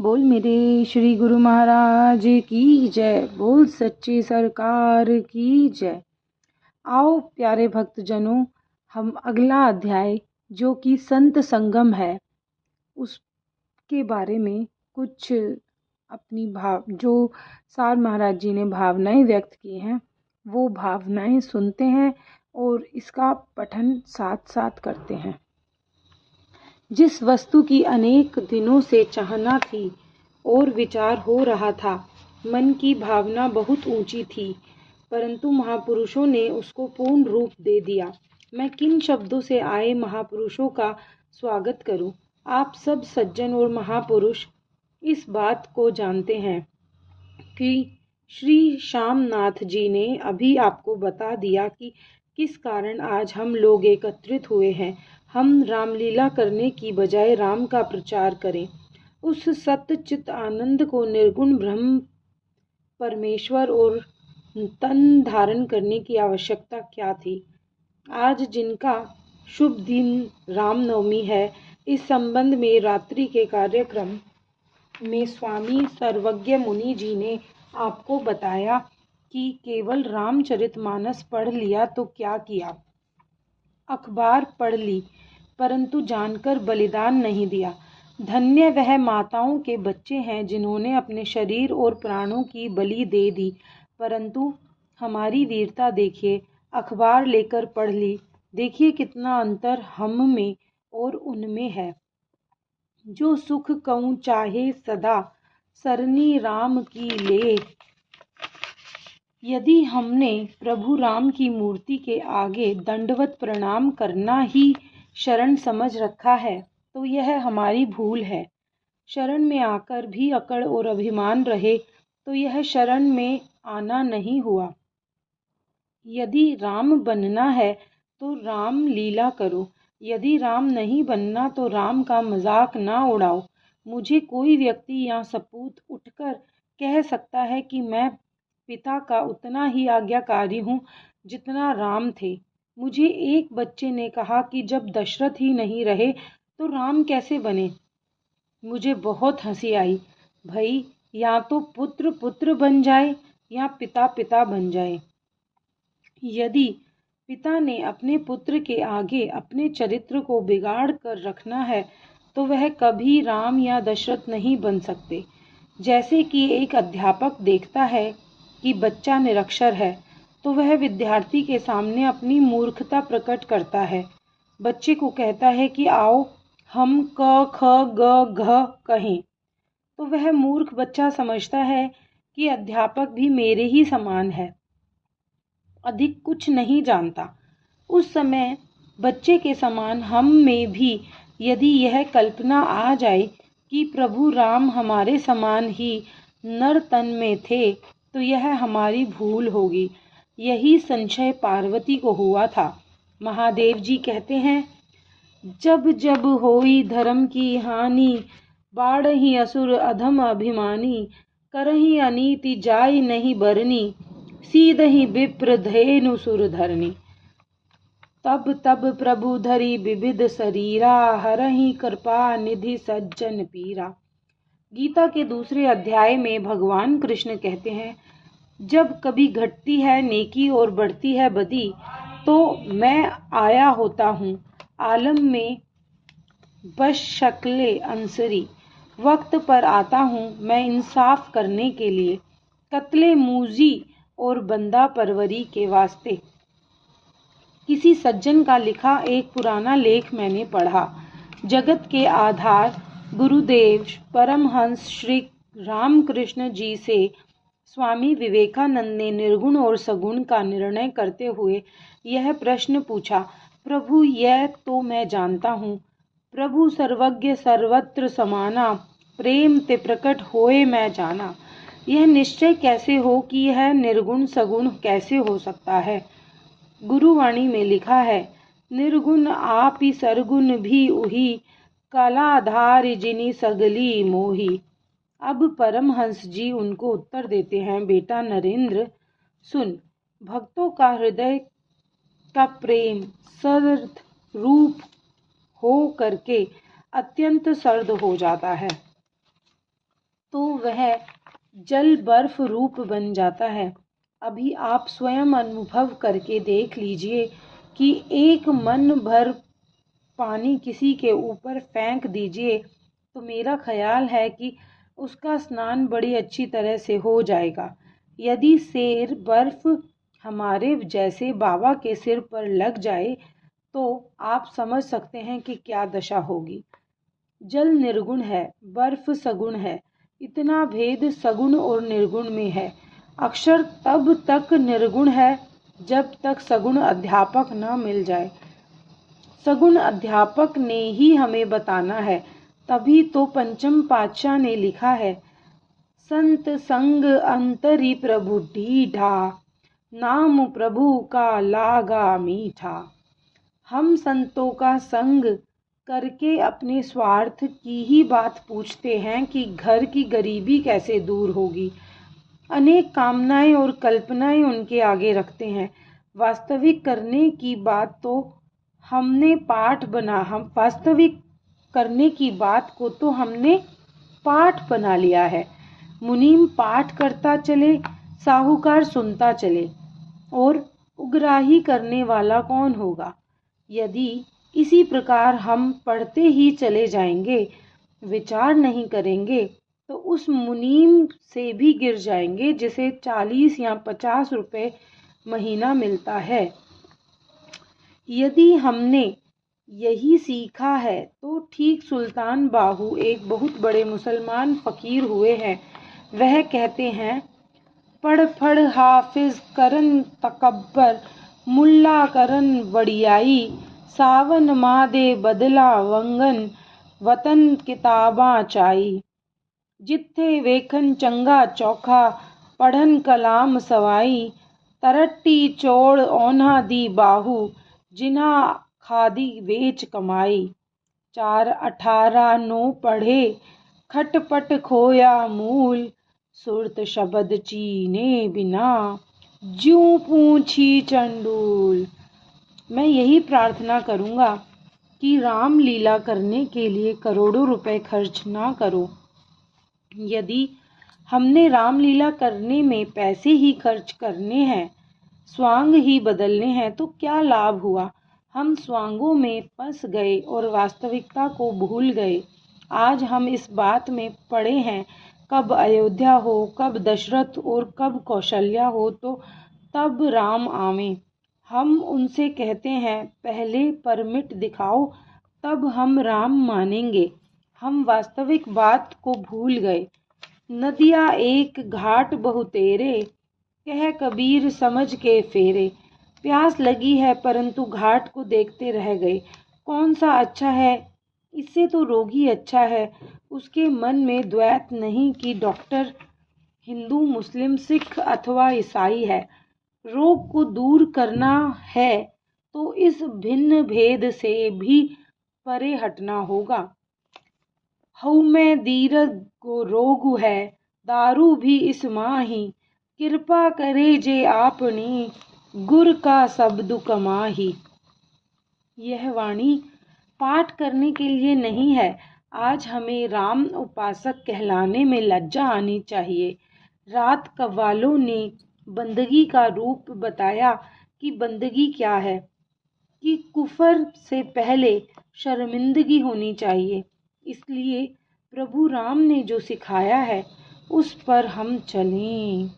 बोल मेरे श्री गुरु महाराज की जय। बोल सच्ची सरकार की जय। आओ प्यारे भक्तजनों, हम अगला अध्याय जो कि संत संगम है उसके बारे में कुछ अपनी जो सार महाराज जी ने भावनाएं व्यक्त की हैं वो भावनाएं सुनते हैं और इसका पठन साथ साथ करते हैं। जिस वस्तु की अनेक दिनों से चाहना थी और विचार हो रहा था, मन की भावना बहुत ऊंची थी, परंतु महापुरुषों ने उसको पूर्ण रूप दे दिया। मैं किन शब्दों से आए महापुरुषों का स्वागत करूं? आप सब सज्जन और महापुरुष इस बात को जानते हैं कि श्री श्यामनाथ जी ने अभी आपको बता दिया कि किस कारण आज हम लोग एकत्रित हुए हैं। हम रामलीला करने की बजाय राम का प्रचार करें। उस सत्य चित आनंद को निर्गुण ब्रह्म परमेश्वर और तन धारण करने की आवश्यकता क्या थी? आज जिनका शुभ दिन रामनवमी है, इस संबंध में रात्रि के कार्यक्रम में स्वामी सर्वज्ञ मुनि जी ने आपको बताया कि केवल रामचरितमानस पढ़ लिया तो क्या किया, अखबार पढ़ ली परंतु जानकर बलिदान नहीं दिया। धन्य वह माताओं के बच्चे हैं जिन्होंने अपने शरीर और प्राणों की बलि दे दी, परंतु हमारी वीरता देखिए, अखबार लेकर पढ़ ली। देखिए कितना अंतर हम में और उनमें है। जो सुख कहूँ चाहे सदा, सरनी राम की ले। यदि हमने प्रभु राम की मूर्ति के आगे दंडवत प्रणाम करना ही शरण समझ रखा है तो यह हमारी भूल है। शरण में आकर भी अकड़ और अभिमान रहे तो यह शरण में आना नहीं हुआ। यदि राम बनना है तो राम लीला करो, यदि राम नहीं बनना तो राम का मजाक ना उड़ाओ। मुझे कोई व्यक्ति या सपूत उठकर कह सकता है कि मैं पिता का उतना ही आज्ञाकारी हूँ जितना राम थे। मुझे एक बच्चे ने कहा कि जब दशरथ ही नहीं रहे तो राम कैसे बने? मुझे बहुत हंसी आई। भाई, या तो पुत्र पुत्र बन जाए या पिता पिता बन जाए। यदि पिता ने अपने पुत्र के आगे अपने चरित्र को बिगाड़ कर रखना है तो वह कभी राम या दशरथ नहीं बन सकते। जैसे कि एक अध्यापक देखता है कि बच्चा निरक्षर है तो वह विद्यार्थी के सामने अपनी मूर्खता प्रकट करता है। बच्चे को कहता है कि आओ हम क ख ग घ कहें, तो वह मूर्ख बच्चा समझता है कि अध्यापक भी मेरे ही समान है, अधिक कुछ नहीं जानता। उस समय बच्चे के समान हम में भी यदि यह कल्पना आ जाए कि प्रभु राम हमारे समान ही नर तन में थे तो यह हमारी भूल होगी। यही संशय पार्वती को हुआ था। महादेव जी कहते हैं, जब जब होई धर्म की हानि, बाढ़ही असुर अधम अभिमानी, करही अनीति जाय नहीं बरनी, सीधहि विप्र धेनु सुर धरनी। तब तब प्रभु धरी विविध शरीरा, हरहि कृपा निधि सज्जन पीरा। गीता के दूसरे अध्याय में भगवान कृष्ण कहते हैं, जब कभी घटती है नेकी और बढ़ती है बदी तो मैं आया होता हूँ आलम में बश शक्ले अंसरी। वक्त पर आता हूँ मैं इंसाफ करने के लिए, कत्ले मूजी और बंदा परवरी के वास्ते। किसी सज्जन का लिखा एक पुराना लेख मैंने पढ़ा। जगत के आधार गुरुदेव परमहंस श्री रामकृष्ण जी से स्वामी विवेकानंद ने निर्गुण और सगुण का निर्णय करते हुए यह प्रश्न पूछा, प्रभु यह तो मैं जानता हूँ, प्रभु सर्वज्ञ सर्वत्र समाना, प्रेम ते प्रकट होए मैं जाना। यह निश्चय कैसे हो कि यह निर्गुण सगुण कैसे हो सकता है? गुरुवाणी में लिखा है, निर्गुण आप ही सरगुण भी उही, कलाधार जिनी सगली मोही। अब परमहंस जी उनको उत्तर देते हैं, बेटा नरेंद्र सुन, भक्तों का हृदय का प्रेम सर्द रूप हो करके अत्यंत सर्द हो जाता है। तो वह जल बर्फ रूप बन जाता है। अभी आप स्वयं अनुभव करके देख लीजिए कि एक मन भर पानी किसी के ऊपर फेंक दीजिए तो मेरा ख्याल है कि उसका स्नान बड़ी अच्छी तरह से हो जाएगा। यदि सेर बर्फ हमारे जैसे बाबा के सिर पर लग जाए तो आप समझ सकते हैं कि क्या दशा होगी। जल निर्गुण है, बर्फ सगुण है। इतना भेद सगुण और निर्गुण में है। अक्षर तब तक निर्गुण है जब तक सगुण अध्यापक न मिल जाए। सगुण अध्यापक ने ही हमें बताना है। तभी तो पंचम पातशाह ने लिखा है, संत संग अंतरी प्रभु ढीठा, नाम प्रभु का लागा मीठा। हम संतों का संग करके अपने स्वार्थ की ही बात पूछते हैं कि घर की गरीबी कैसे दूर होगी। अनेक कामनाएं और कल्पनाएं उनके आगे रखते हैं। वास्तविक करने की बात तो हमने वास्तविक करने की बात को तो हमने पाठ बना लिया है। मुनीम पाठ करता चले, साहूकार सुनता चले, और उगराही करने वाला कौन होगा? यदि इसी प्रकार हम पढ़ते ही चले जाएंगे, विचार नहीं करेंगे, तो उस मुनीम से भी गिर जाएंगे जिसे 40 या 50 रुपए महीना मिलता है। यदि हमने यही सीखा है तो ठीक सुल्तान बाहू एक बहुत बड़े मुसलमान फकीर हुए हैं। वह कहते हैं, पढ़ पढ़ हाफिज करन तकब्बर, मुल्ला करन वड़ियाई, सावन मादे बदला वंगन, वतन किताबां चाई। जिथे वेखन चंगा चौखा, पढ़न कलाम सवाई, तरट्टी चोड़ ओन्हा दी बाहू, जिन्हा खादी वेच कमाई। 4/18 9 पढ़े, खटपट खोया मूल, सुरत शब्द चीने बिना, ज्यों पूछी चंडूल। मैं यही प्रार्थना करूँगा कि राम लीला करने के लिए करोड़ों रुपए खर्च ना करो। यदि हमने रामलीला करने में पैसे ही खर्च करने हैं, स्वांग ही बदलने हैं, तो क्या लाभ हुआ? हम स्वांगों में फंस गए और वास्तविकता को भूल गए। आज हम इस बात में पड़े हैं, कब अयोध्या हो, कब दशरथ और कब कौशल्या हो, तो तब राम आवे। हम उनसे कहते हैं, पहले परमिट दिखाओ, तब हम राम मानेंगे। हम वास्तविक बात को भूल गए। नदिया एक घाट बहुतेरे, कह कबीर समझ के फेरे। प्यास लगी है परंतु घाट को देखते रह गए। कौन सा अच्छा है? इससे तो रोगी अच्छा है। उसके मन में द्वैत नहीं कि डॉक्टर हिंदू, मुस्लिम, सिख अथवा ईसाई है। रोग को दूर करना है तो इस भिन्न भेद से भी परे हटना होगा। हऊ में दीर्घ को रोग है, दारू भी इस माही, कृपा करे जे आपनी, गुर का शब्द कमाही। यह वाणी पाठ करने के लिए नहीं है। आज हमें राम उपासक कहलाने में लज्जा आनी चाहिए। रात कव्वालों ने बंदगी का रूप बताया कि बंदगी क्या है, कि कुफर से पहले शर्मिंदगी होनी चाहिए। इसलिए प्रभु राम ने जो सिखाया है उस पर हम चलें।